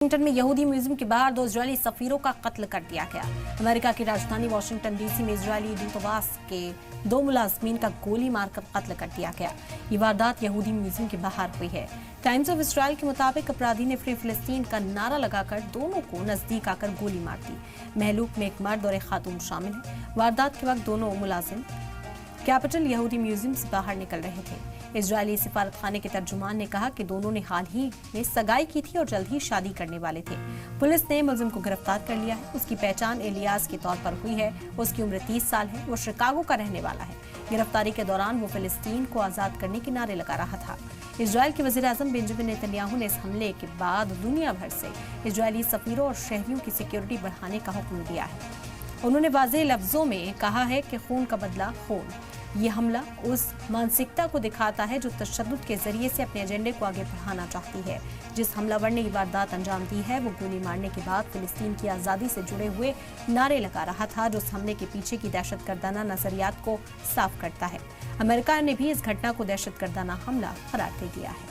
Washington में यहूदी museum के बाहर 2 इजरायली सफीरों का कत्ल कर दिया गया। अमेरिका की राजधानी वाशिंगटन डीसी में इजरायली दूतावास के 2 मुलाजमीन का गोली मारकर कत्ल कर दिया गया। ये वारदात यहूदी म्यूजियम के बाहर हुई है। टाइम्स ऑफ इसराइल के मुताबिक अपराधी ने फ्री फिलिस्तीन का नारा लगाकर दोनों को नजदीक आकर गोली मार दी। महलूक में एक मर्द और एक खातून शामिल है। वारदात के वक्त दोनों मुलाजिम कैपिटल यहूदी म्यूजियम से बाहर निकल रहे थे। इजरायली सिफारतखाने के तर्जुमान ने कहा कि दोनों ने हाल ही में सगाई की थी और जल्द ही शादी करने वाले थे। पुलिस ने मुलजिम को गिरफ्तार कर लिया है। उसकी पहचान एलियास के तौर पर हुई है। उसकी उम्र 30 साल है। वो शिकागो का रहने वाला है। गिरफ्तारी के दौरान वो फिलिस्तीन को आजाद करने के नारे लगा रहा था। इजरायल के वजीर आजम बेंजामिन नेतन्याहू ने इस हमले के बाद दुनिया भर से इजरायली सफीरों और शहरियों की सिक्योरिटी बढ़ाने का हुक्म दिया है। उन्होंने वाज़ेह लफ्जों में कहा है कि खून का बदला खून। ये हमला उस मानसिकता को दिखाता है जो तशद्दुद के जरिए से अपने एजेंडे को आगे बढ़ाना चाहती है। जिस हमलावर ने ये वारदात अंजाम दी है वो गोली मारने के बाद फिलिस्तीन की आज़ादी से जुड़े हुए नारे लगा रहा था, जो इस हमले के पीछे की दहशतगर्दाना नजरियात को साफ करता है। अमेरिका ने भी इस घटना को दहशतगर्दाना हमला करार दे दिया है।